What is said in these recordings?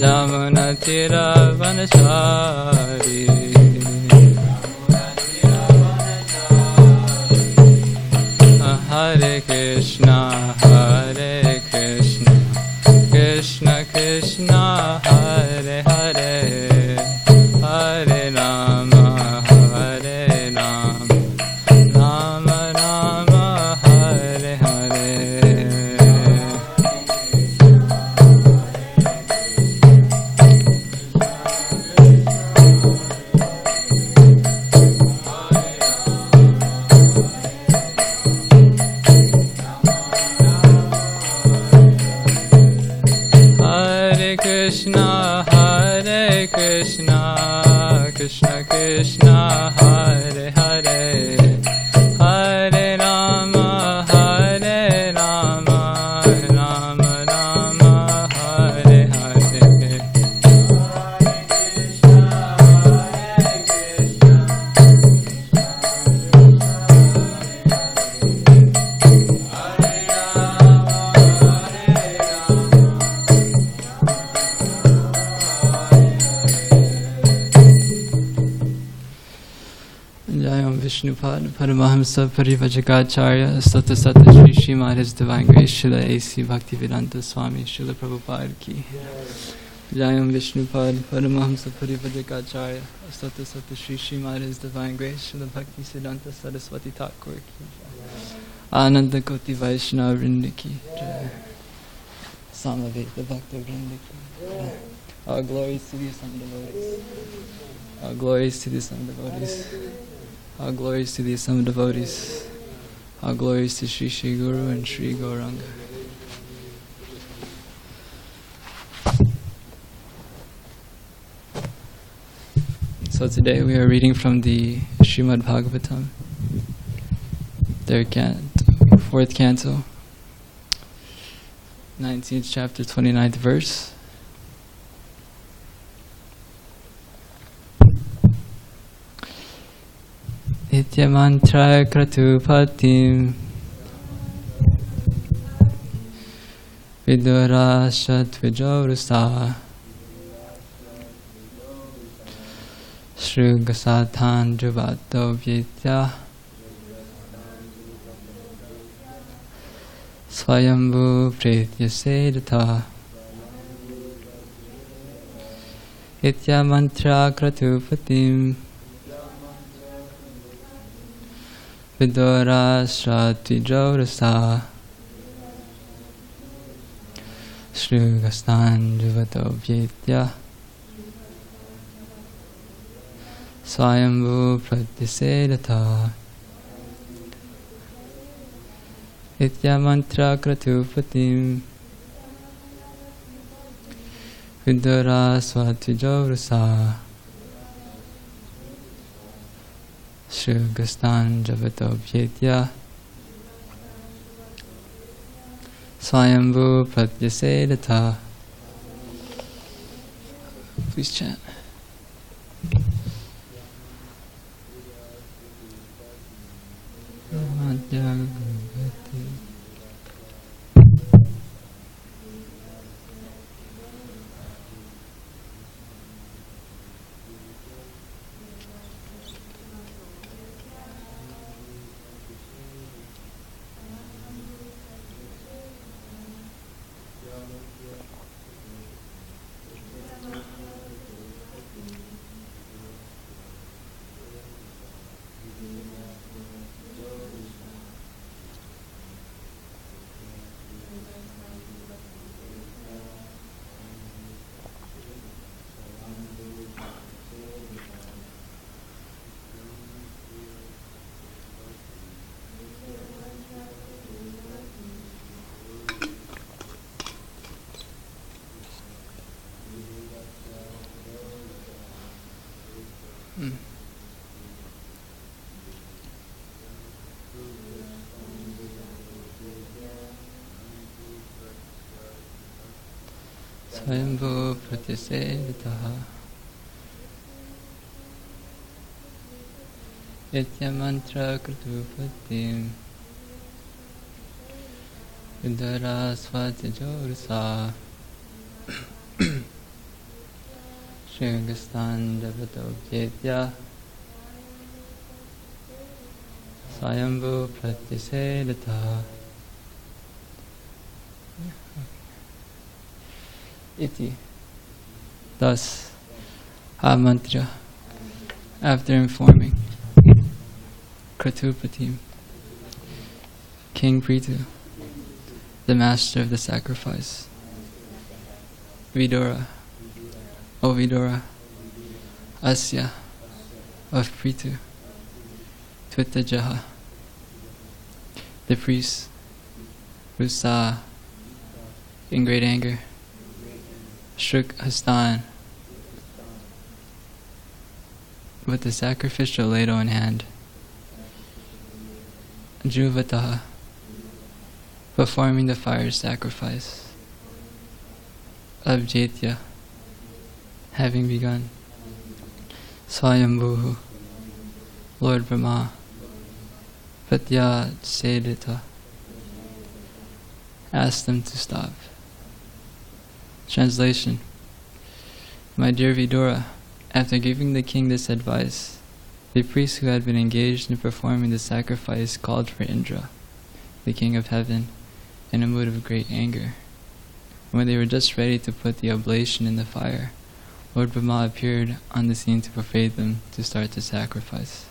Yamunatira vanachari Hare Krishna Krishna Krishna Hare Hare Hare Rama Rama Rama Hare Hare Krishna Krishna Krishna Hare Hare Hare Rama Rama Rama Hare Hare Vishnupad Paramahamsa Parivajagacharya Sata Sata Shri Srimad His Divine Grace Srila A.C. Bhaktivedanta Swami Srila Prabhupada Ki Jayam Vishnupad Paramahamsa Parivajagacharya Sata Sata Shri Srimad His Divine Grace Srila Bhaktisiddhanta Saraswati Thakur Ki Ananda Koti Vaishnava Vrinda Ki Samaveta Bhakta Vrinda Ki All glories to the Assembled Devotees. All glories to the Assembled Devotees. All glories to the assembled devotees. All glories to Sri Sri Guru and Sri Gauranga. So today we are reading from the srimadbhagavatam, fourth canto, 19th chapter, 29th verse. Nityamantra kratupatim vidurasha tvijorusa shrugasathan juvato vyitya swayambhu prityasedata Nityamantra kratupatim Vidura Shrati Jodasa Shrugastan Juvato Vyetya Swayambhu Pratisedata Itya Mantra Kratupatim Vidura Swati Jodasa Shrugastan Javato Vyetya Swayambhu Pratyasedata. Please chant. Swayambhu Pratisedataha Itya Mantra Kratupatim Udara Svatijorsa Shrigastan Devatobhyetya Swayambhu Pratisedata Iti. Thus, mantra, after informing Kratupatim, King Prithu, the master of the sacrifice, Vidura, O Vidura, Asya, of Prithu, Tvitajaha, the priest, Rusa, in great anger, Shruk Hastan, with the sacrificial ladle in hand, Juvataha, performing the fire sacrifice, Abjetya, having begun, Swayambhu, Lord Brahma, Patya Sedita, asked them to stop. Translation. My dear Vidura, after giving the king this advice, the priest who had been engaged in performing the sacrifice called for Indra, the king of heaven, in a mood of great anger. When they were just ready to put the oblation in the fire, Lord Brahma appeared on the scene to persuade them to start the sacrifice.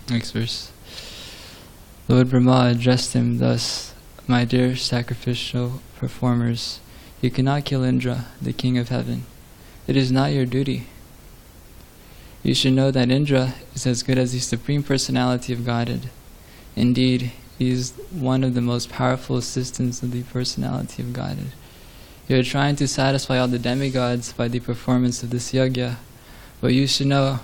Next verse. Lord Brahma addressed him thus, my dear sacrificial performers, you cannot kill Indra, the king of heaven. It is not your duty. You should know that Indra is as good as the Supreme Personality of Godhead. Indeed, he is one of the most powerful assistants of the Personality of Godhead. You are trying to satisfy all the demigods by the performance of this yajna, but you should know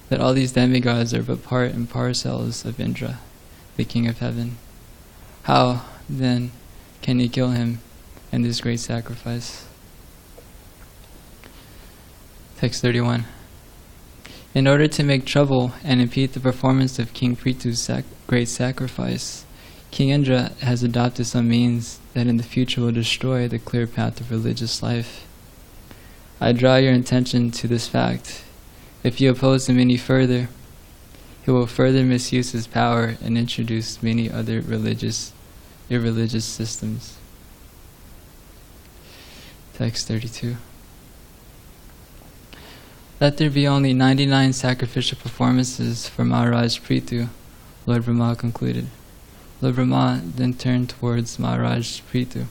that all these demigods are but part and parcels of Indra, the king of heaven. How, then, can you kill him in this great sacrifice? Text 31. In order to make trouble and impede the performance of King Prithu's great sacrifice, King Indra has adopted some means that in the future will destroy the clear path of religious life. I draw your attention to this fact. If you oppose him any further, he will further misuse his power and introduce many other irreligious systems. Text 32. Let there be only 99 sacrificial performances for Maharaj Prithu, Lord Brahma concluded. Lord Brahma then turned towards Maharaj Prithu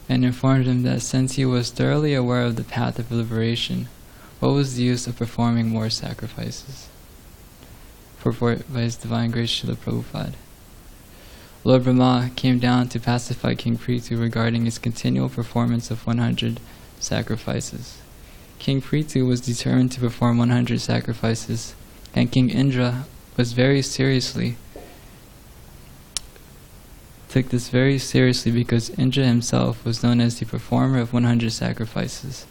and informed him that since he was thoroughly aware of the path of liberation, what was the use of performing more sacrifices? Purport by His Divine Grace Srila Prabhupada. Lord Brahma came down to pacify King Prithu regarding his continual performance of 100 sacrifices. King Prithu was determined to perform 100 sacrifices, and King Indra took this very seriously because Indra himself was known as the performer of 100 sacrifices,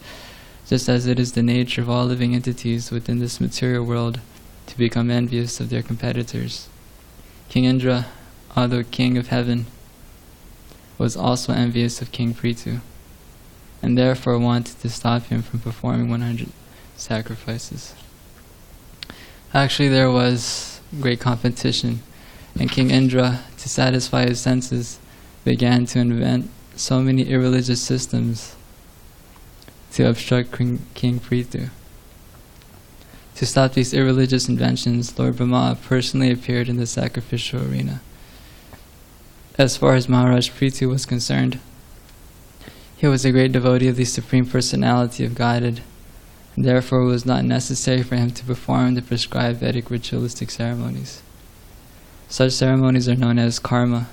just as it is the nature of all living entities within this material world to become envious of their competitors. King Indra, although king of heaven, was also envious of King Prithu, and therefore wanted to stop him from performing 100 sacrifices. Actually, there was great competition, and King Indra, to satisfy his senses, began to invent so many irreligious systems to obstruct King Prithu. To stop these irreligious inventions, Lord Brahma personally appeared in the sacrificial arena. As far as Maharaj Prithu was concerned, he was a great devotee of the Supreme Personality of Godhead, and therefore it was not necessary for him to perform the prescribed Vedic ritualistic ceremonies. Such ceremonies are known as karma,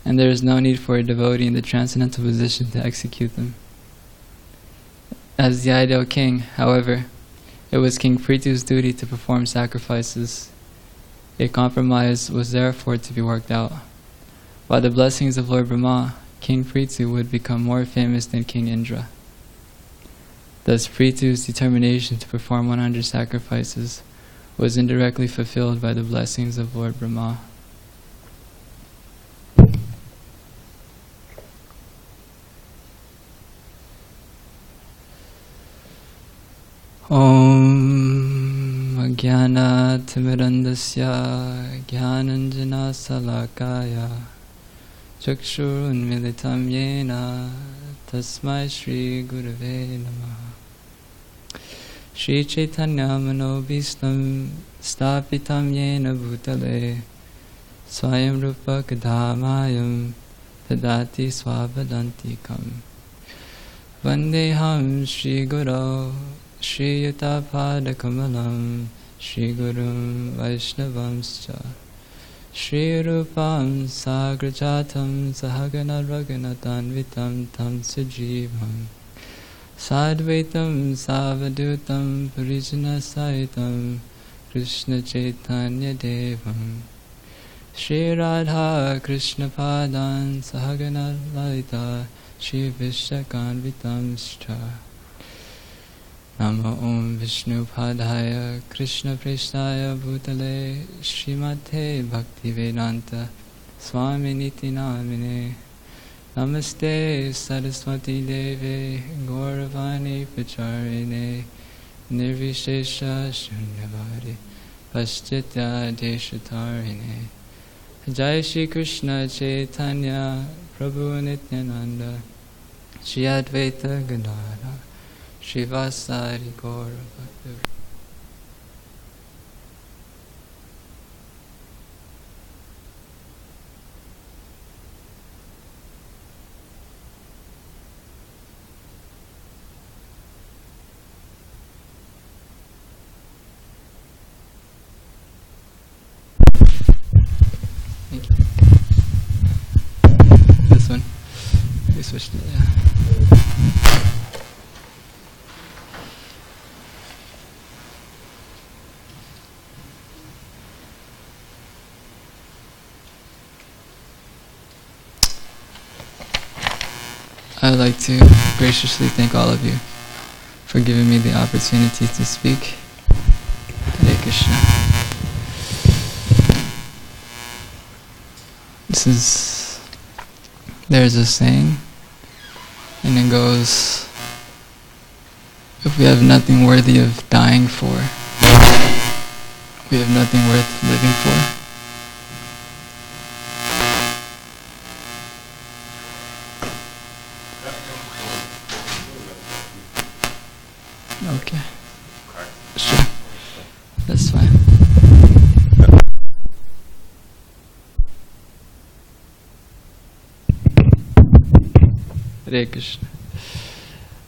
and there is no need for a devotee in the transcendental position to execute them. As the ideal king, however, it was King Prithu's duty to perform sacrifices. A compromise was therefore to be worked out. By the blessings of Lord Brahma, King Prithu would become more famous than King Indra. Thus Prithu's determination to perform 100 sacrifices was indirectly fulfilled by the blessings of Lord Brahma. Om Jnana Timirandasya Jnananjana Salakaya Chakshurunmilitam Yena Tasmai Shri Gurave Namaha. Shri Chaitanya Manobhistam Stapitam Yena Bhutale Swayam Rupa Kadhamayam Tadati Swavadantikam Vandeham Shri Guru Shri Yutapada Kamalam Shri Gurum Vaishnavamscha Shri Rupam Sagrajatam Sahagana Raghunatanvitam Tam Sajivam Sadvaitam Savadutam Parijana Saitam Krishna Chaitanya Devam Shri Radha Krishna Padan Sahagana Lalita Shri Vishnakanvitam Scha Nama Om Vishnu Padaya Krishna Prestaya Bhutale Srimate Bhakti Vedanta Swami Niti Namine Namaste Saraswati Deve Gauravani Pacharine Nirvishesha Shunyavadi Paschitya Deshatarine Jai Shri Krishna Chaitanya Prabhu Nityananda Shri Advaita Gadara Shivasari Gaura Bhakti. Thank you. This one. We switched it, yeah. I'd like to graciously thank all of you for giving me the opportunity to speak. Hare Krishna. There's a saying, and it goes, if we have nothing worthy of dying for, we have nothing worth living for. Okay. Sure. That's fine. Hare Krishna.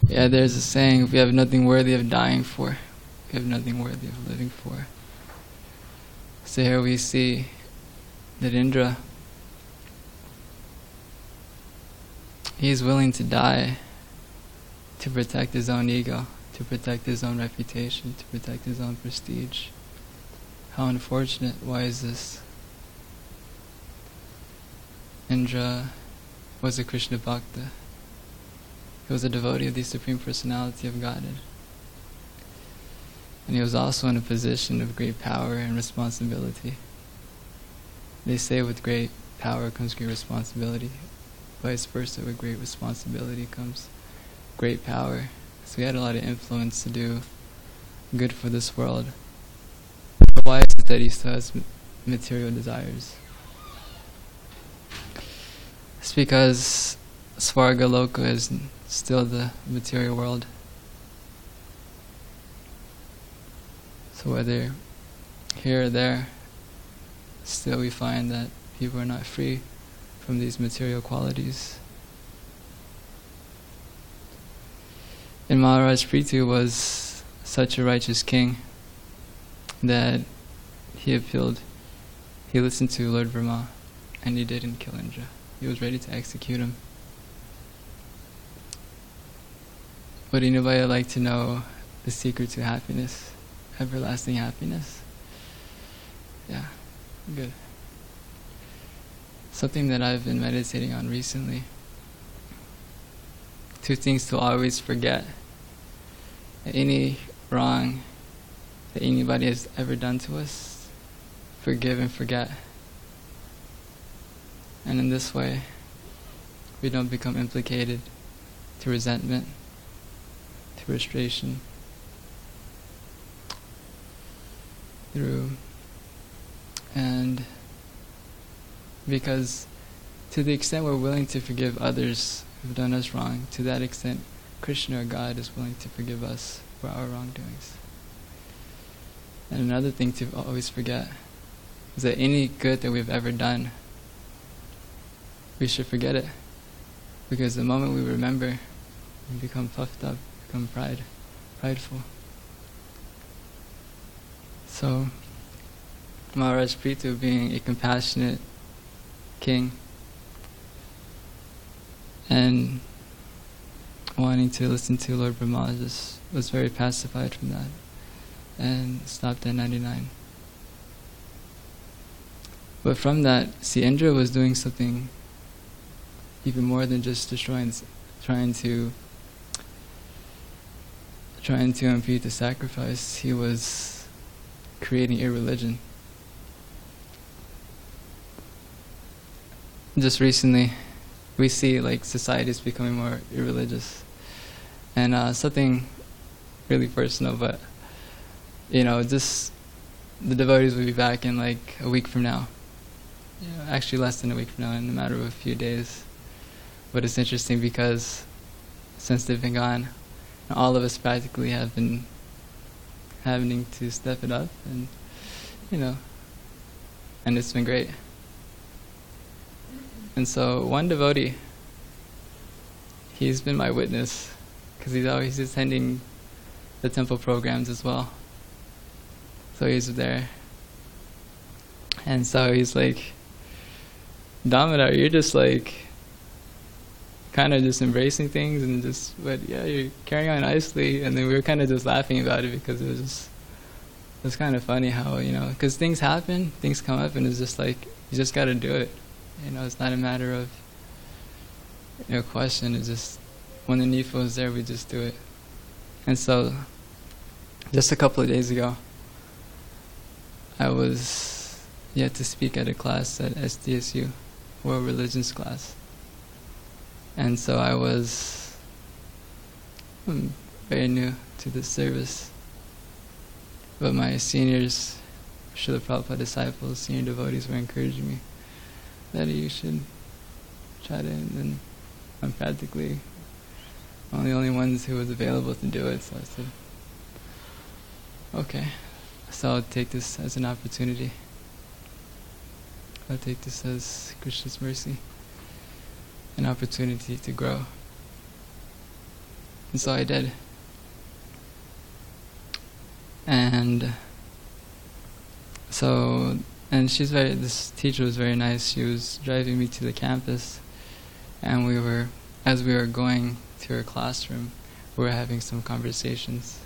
Yeah, there's a saying, if we have nothing worthy of dying for, we have nothing worthy of living for. So here we see that Indra, he's willing to die to protect his own ego, to protect his own reputation, to protect his own prestige. How unfortunate. Why is this? Indra was a Krishna Bhakta. He was a devotee of the Supreme Personality of Godhead. And he was also in a position of great power and responsibility. They say with great power comes great responsibility. Vice versa, with great responsibility comes great power. So he had a lot of influence to do good for this world. But why is it that he still has material desires? It's because Svarga Loka is still the material world. So whether here or there, still we find that people are not free from these material qualities. And Maharaj Prithu was such a righteous king that he listened to Lord Brahma, and he didn't kill Indra. He was ready to execute him. Would anybody like to know the secret to happiness, everlasting happiness? Yeah, good. Something that I've been meditating on recently. 2 things to always forget. Any wrong that anybody has ever done to us, forgive and forget. And in this way, we don't become implicated to resentment, to frustration, and because to the extent we're willing to forgive others who've done us wrong, to that extent Krishna or God is willing to forgive us for our wrongdoings. And another thing to always forget is that any good that we've ever done, we should forget it. Because the moment we remember, we become puffed up, become prideful. So, Maharaj Prithu, being a compassionate king and wanting to listen to Lord Brahma, just was very pacified from that and stopped at 99. But from that, see, Indra was doing something even more than just destroying, trying to impede the sacrifice. He was creating irreligion. Just recently, we see like society is becoming more irreligious, and something really personal, but just the devotees will be back in like a week from now. Actually less than a week from now, in a matter of a few days. But it's interesting because since they've been gone, all of us practically have been having to step it up, and and it's been great. And so one devotee, he's been my witness because he's always attending the temple programs as well. So he's there, and so he's like, Damodara, you're just like kind of just embracing things and just, but yeah, you're carrying on nicely. And then we were kind of just laughing about it because it was kind of funny how, because things happen, things come up, and it's just like, you just got to do it. It's not a matter of, question. It's just, when the needful is there, we just do it. And so, just a couple of days ago, I was yet to speak at a class at SDSU, World Religions class. And so I was very new to this service. But my seniors, Srila Prabhupada disciples, senior devotees were encouraging me that you should try to, and then I'm practically one of the only ones who was available to do it, so I said, okay, so I'll take this as an opportunity. I'll take this as Krishna's mercy, an opportunity to grow. And so I did. And so, and this teacher was very nice. She was driving me to the campus, and as we were going to her classroom, we were having some conversations.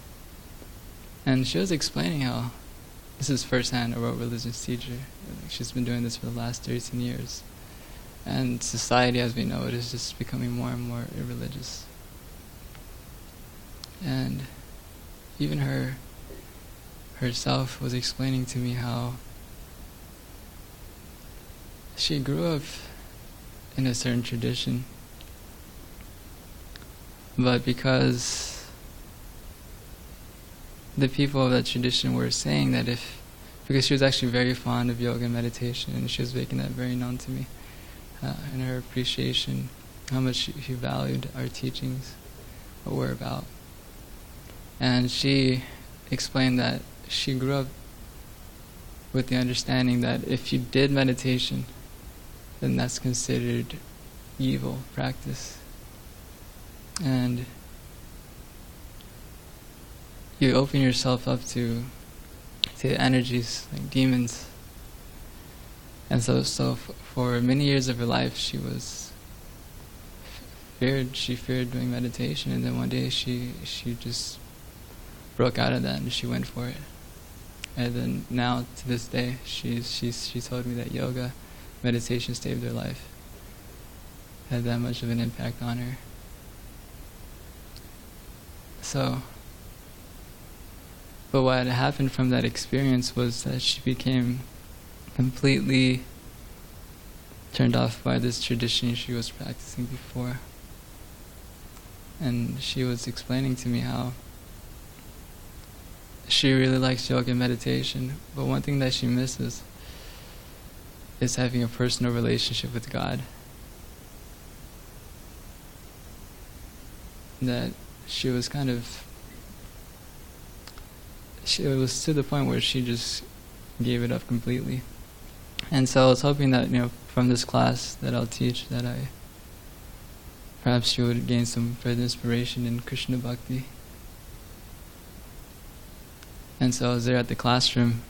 And she was explaining how this is firsthand a world religious teacher. She's been doing this for the last 13 years. And society, as we know it, is just becoming more and more irreligious. And even herself was explaining to me how she grew up in a certain tradition, but because the people of that tradition were saying that because she was actually very fond of yoga and meditation, and she was making that very known to me, and her appreciation, how much she valued our teachings, what we're about. And she explained that she grew up with the understanding that if you did meditation, then that's considered evil practice. And you open yourself up to energies like demons. And so for many years of her life, she feared doing meditation, and then one day she just broke out of that and she went for it. And then now to this day, she told me that yoga, meditation saved her life. Had that much of an impact on her. So But what had happened from that experience was that she became completely turned off by this tradition she was practicing before. And she was explaining to me how she really likes yoga and meditation, but one thing that she misses is having a personal relationship with God. That she was it was to the point where she just gave it up completely. And so I was hoping that, from this class that I'll teach, that perhaps she would gain some further inspiration in Krishna Bhakti. And so I was there at the classroom.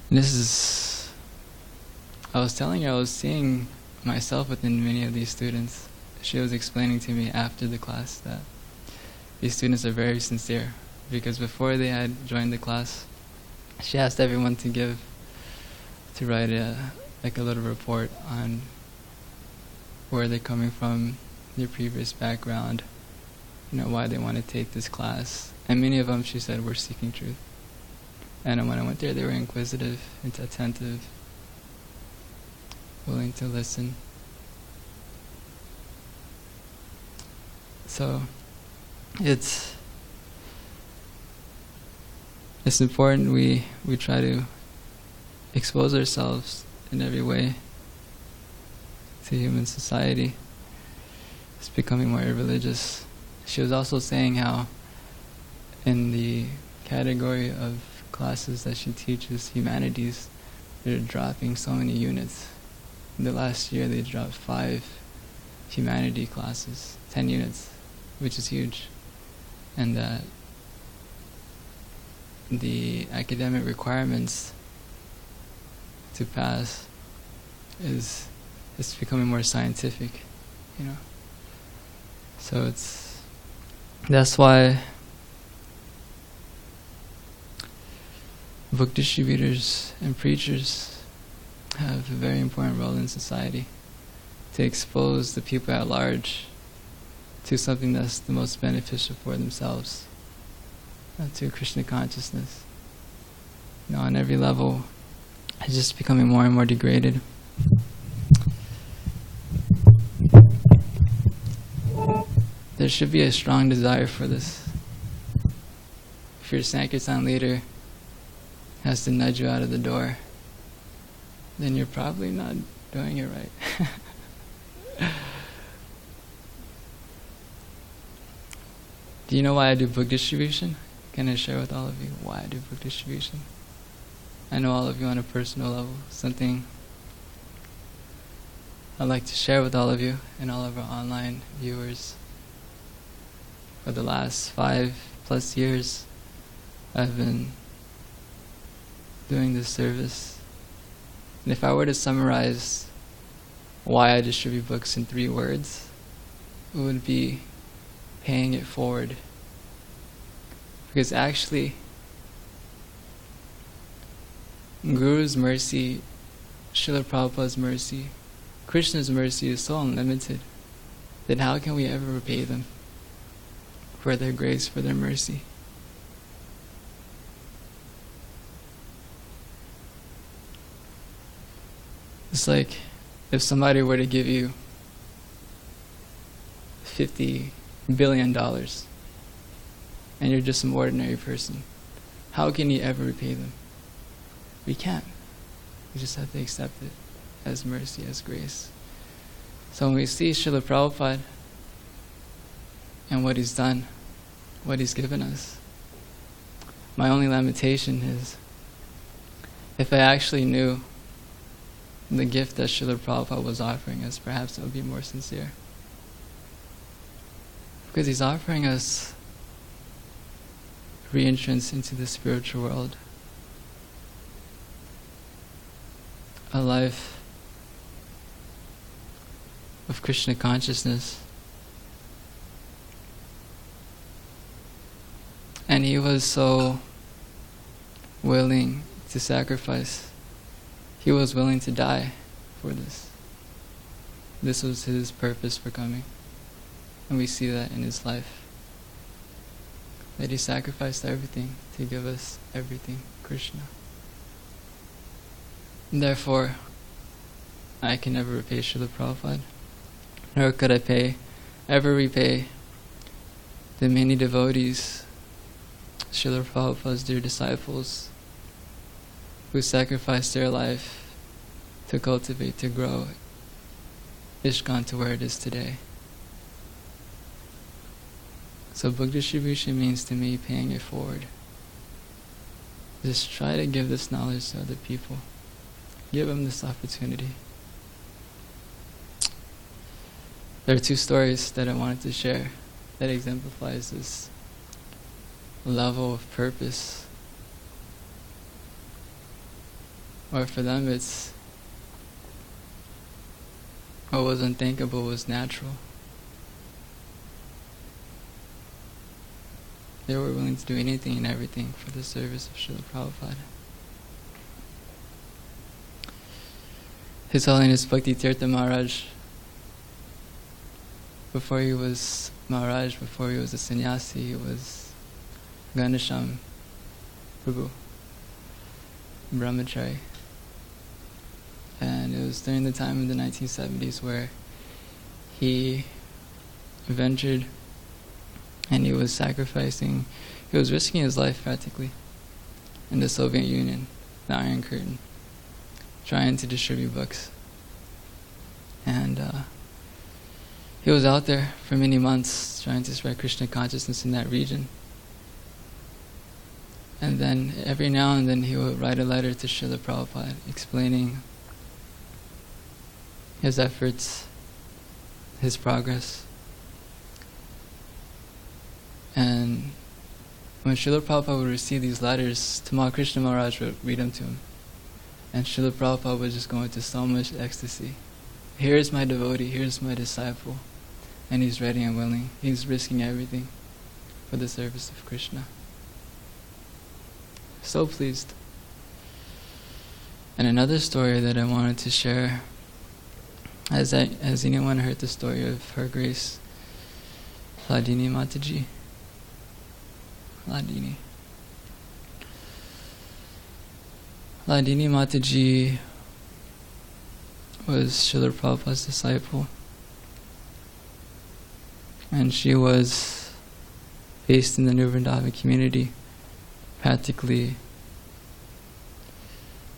And I was telling her I was seeing myself within many of these students. She was explaining to me after the class that these students are very sincere, because before they had joined the class, she asked everyone to write a little report on where they're coming from, their previous background, why they want to take this class. And many of them, she said, were seeking truth. And when I went there, they were inquisitive, attentive, willing to listen. So it's important we try to expose ourselves in every way to human society. It's becoming more irreligious. She was also saying how in the category of classes that she teaches, humanities, they're dropping so many units. In the last year they dropped 5 humanity classes, 10 units, which is huge. And that the academic requirements to pass it's becoming more scientific, So that's why book distributors and preachers have a very important role in society to expose the people at large to something that's the most beneficial for themselves, to Krishna consciousness. On every level, it's just becoming more and more degraded. There should be a strong desire for this. If your Sankirtan leader has to nudge you out of the door, then you're probably not doing it right. Do you know why I do book distribution? Can I share with all of you why I do book distribution? I know all of you on a personal level. Something I'd like to share with all of you and all of our online viewers. For the last 5+ years, I've been doing this service. And if I were to summarize why I distribute books in 3 words, it would be paying it forward. Because actually, Guru's mercy, Srila Prabhupada's mercy, Krishna's mercy is so unlimited that how can we ever repay them for their grace, for their mercy? It's like if somebody were to give you $50 billion and you're just some ordinary person, how can you ever repay them? We can't. We just have to accept it as mercy, as grace. So when we see Srila Prabhupada and what he's done, what he's given us, my only limitation is if I actually knew the gift that Srila Prabhupada was offering us, perhaps it would be more sincere. Because he's offering us re-entrance into the spiritual world. A life of Krishna consciousness. And he was so willing to sacrifice. He was willing to die for this. This was his purpose for coming. And we see that in his life. that he sacrificed everything to give us everything, Krishna. And therefore, I can never repay Srila Prabhupada, nor could I ever repay the many devotees, Srila Prabhupada's dear disciples, who sacrificed their life to cultivate, to grow ISKCON to where it is today. So book distribution means to me paying it forward. Just try to give this knowledge to other people. Give them this opportunity. There are two stories that I wanted to share that exemplifies this level of purpose. Or for them it's what was unthinkable was natural. They were willing to do anything and everything for the service of Srila Prabhupada. His Holiness Bhakti Tirtha Maharaj, before he was Maharaj, before he was a sannyasi, he was Ganesham Prabhu, Brahmachari. And it was during the time of the 1970s where he ventured and he was sacrificing, he was risking his life practically in the Soviet Union, the Iron Curtain, trying to distribute books. And he was out there for many months trying to spread Krishna consciousness in that region. And then every now and then he would write a letter to Srila Prabhupada explaining his efforts, his progress. And when Srila Prabhupada would receive these letters, Tamal Krishna Maharaj would read them to him. And Srila Prabhupada would just go into so much ecstasy. Here's my devotee, here's my disciple. And he's ready and willing. He's risking everything for the service of Krishna. So pleased. And another story that I wanted to share, has anyone heard the story of Her Grace Hladini Mataji? Hladini Mataji was Srila Prabhupada's disciple, and she was based in the New Vrindavan community, practically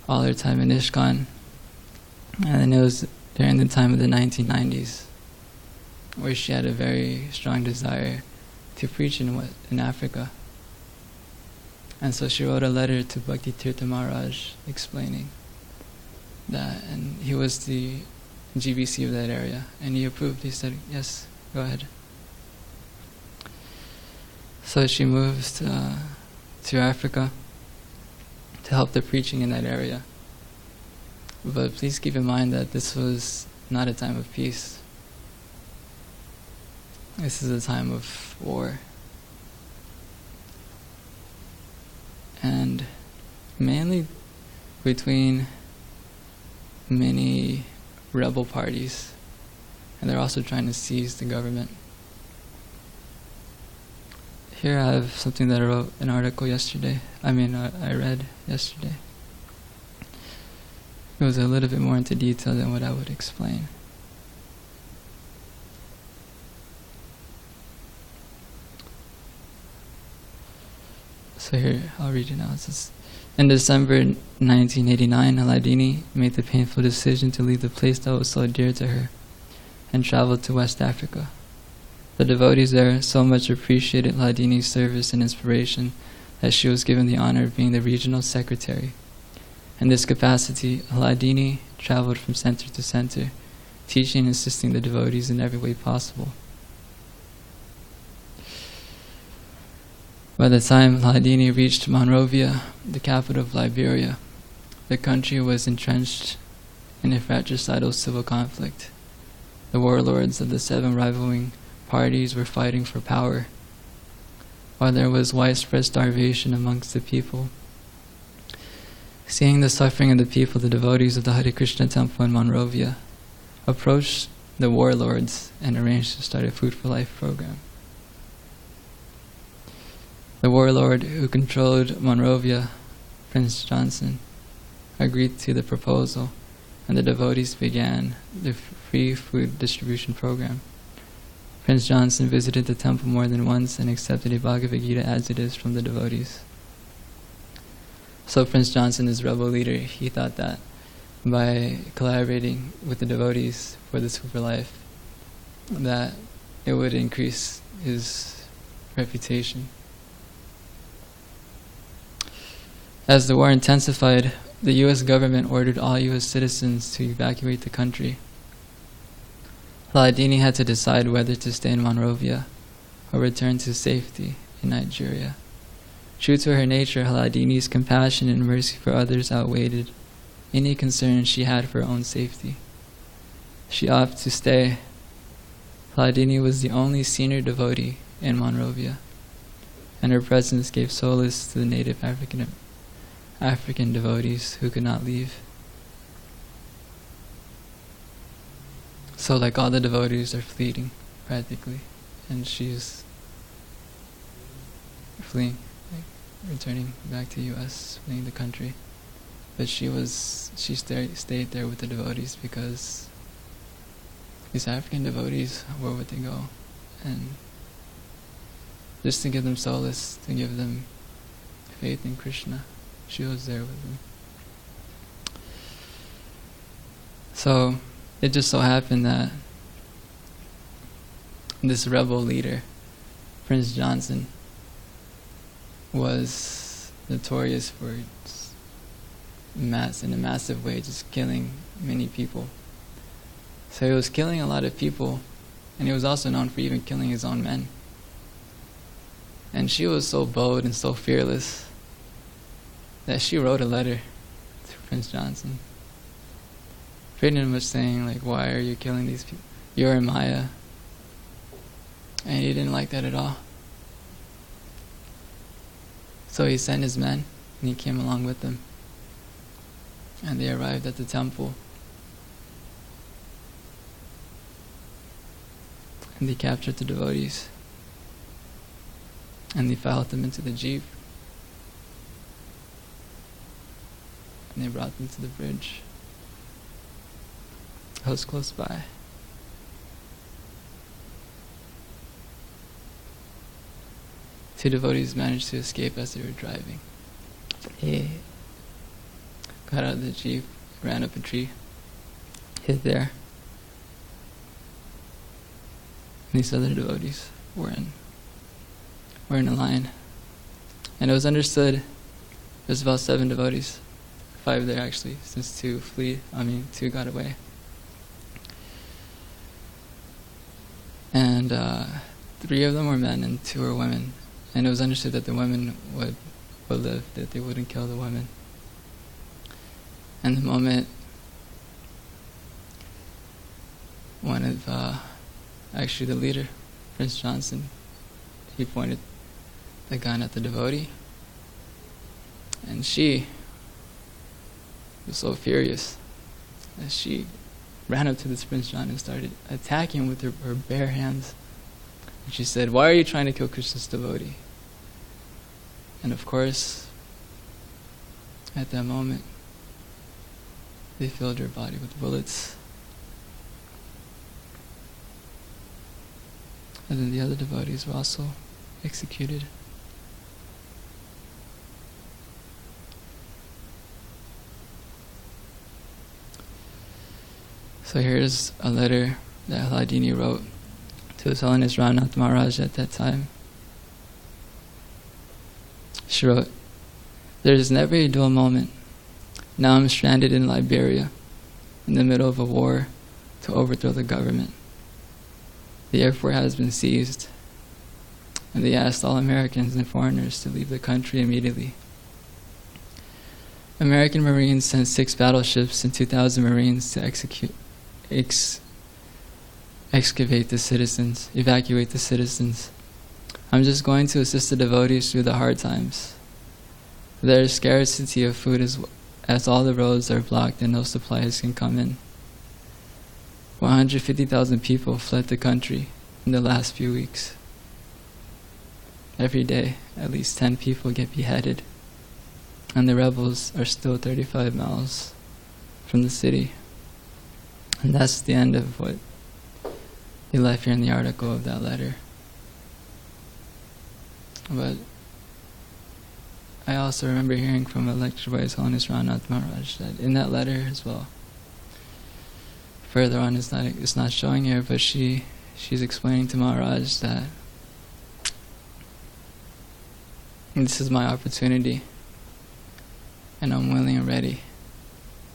all her time in ISKCON. And it was during the time of the 1990s where she had a very strong desire to preach in Africa. And so she wrote a letter to Bhakti Tirtha Maharaj explaining that, and he was the GBC of that area, and he approved. He said, yes, go ahead. So she moved to Africa to help the preaching in that area. But please keep in mind that this was not a time of peace. This is a time of war. And mainly between many rebel parties, and they're also trying to seize the government. Here I have something that I wrote an article yesterday. I read yesterday. It was a little bit more into detail than what I would explain. So here, I'll read it now. It says, in December 1989, Hladini made the painful decision to leave the place that was so dear to her and traveled to West Africa. The devotees there so much appreciated Hladini's service and inspiration that she was given the honor of being the regional secretary. In this capacity, Hladini traveled from center to center, teaching and assisting the devotees in every way possible. By the time Hladini reached Monrovia, the capital of Liberia, the country was entrenched in a fratricidal civil conflict. The warlords of the 7 rivaling parties were fighting for power, while there was widespread starvation amongst the people. Seeing the suffering of the people, the devotees of the Hare Krishna temple in Monrovia approached the warlords and arranged to start a Food for Life program. The warlord who controlled Monrovia, Prince Johnson, agreed to the proposal, and the devotees began the free food distribution program. Prince Johnson visited the temple more than once and accepted a Bhagavad Gita as it is from the devotees. So Prince Johnson, as rebel leader, he thought that by collaborating with the devotees for the super life, that it would increase his reputation. As the war intensified, the U.S. government ordered all U.S. citizens to evacuate the country. Haladini had to decide whether to stay in Monrovia or return to safety in Nigeria. True to her nature, Haladini's compassion and mercy for others outweighed any concern she had for her own safety. She opted to stay. Haladini was the only senior devotee in Monrovia, and her presence gave solace to the native African devotees who could not leave. So like all the devotees are fleeing, practically, and she's fleeing, returning back to U.S., fleeing the country. But she stayed there with the devotees because these African devotees, where would they go? And just to give them solace, to give them faith in Krishna, she was there with them. So it just so happened that this rebel leader, Prince Johnson, was notorious for in a massive way, just killing many people. So he was killing a lot of people, and he was also known for even killing his own men. And she was so bold and so fearless that she wrote a letter to Prince Johnson, pretty much saying, like, why are you killing these people? You're a Maya. And he didn't like that at all. So he sent his men, and he came along with them. And they arrived at the temple. And they captured the devotees. And they filed them into the jeep. And they brought them to the bridge. I was close by. Two devotees managed to escape as they were driving. They got out of the jeep, ran up a tree, hid there. And these other devotees were in a line. And it was understood there's about 7 devotees. 5 there actually, since 2 got away. And 3 of them were men and 2 were women. And it was understood that the women would live, that they wouldn't kill the women. And the moment one of, actually the leader, Prince Johnson, he pointed the gun at the devotee. And she was so furious that she ran up to this Prince John and started attacking with her bare hands. And she said, "Why are you trying to kill Krishna's devotee?" And of course, at that moment, they filled her body with bullets. And then the other devotees were also executed. So here's a letter that Haladini wrote to His Holiness Ramnath Maharaj at that time. She wrote, "There is never a dull moment. Now I'm stranded in Liberia, in the middle of a war to overthrow the government. The airport has been seized, and they asked all Americans and foreigners to leave the country immediately. American Marines sent 6 battleships and 2,000 Marines to evacuate the citizens. I'm just going to assist the devotees through the hard times. There is scarcity of food as all the roads are blocked and no supplies can come in. 150,000 people fled the country in the last few weeks." every day at least 10 people get beheaded, and the rebels are still 35 miles from the city. And that's the end of what he left here in the article of that letter. But I also remember hearing from a lecture by His Holiness Ranath Maharaj that in that letter as well, further on, it's not showing here, but she's explaining to Maharaj that this is my opportunity, and I'm willing and ready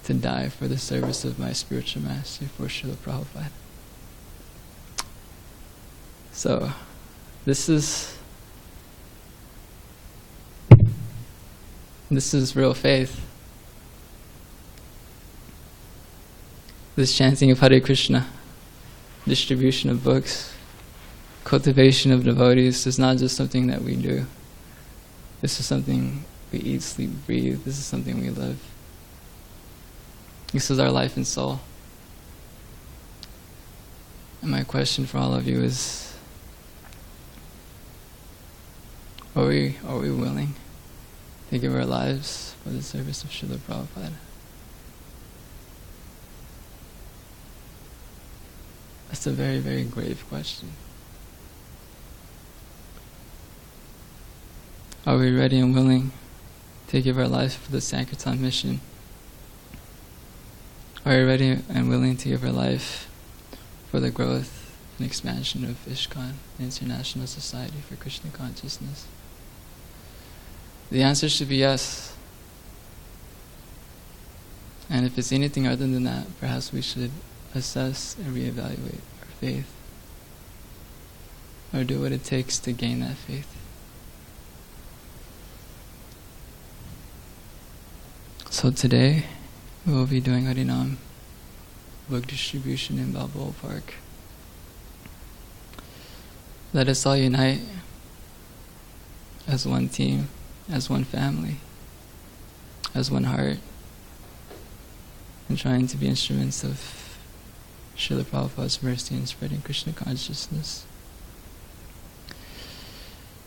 to die for the service of my spiritual master, for Srila Prabhupada. So, this is real faith. This chanting of Hare Krishna, distribution of books, cultivation of devotees is not just something that we do. This is something we eat, sleep, breathe. This is something we live. This is our life and soul. And my question for all of you is, are we willing to give our lives for the service of Srila Prabhupada? That's a very, very grave question. Are we ready and willing to give our lives for the Sankirtan mission? Are we ready and willing to give our life for the growth and expansion of ISKCON, the International Society for Krishna Consciousness? The answer should be yes. And if it's anything other than that, perhaps we should assess and reevaluate our faith, or do what it takes to gain that faith. So today, we will be doing Harinam book distribution in Balboa Park. Let us all unite as one team, as one family, as one heart, in trying to be instruments of Srila Prabhupada's mercy in spreading Krishna consciousness.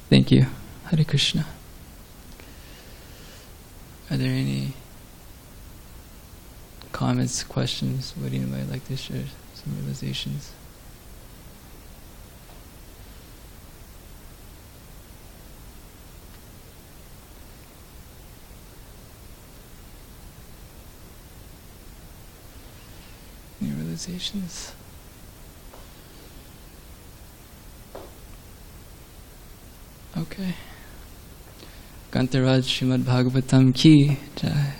Thank you. Hare Krishna. Are there any comments, questions? Would anybody like to share some realizations? Any realizations? Okay. Kantaraj srimadbhagavatam ki jai.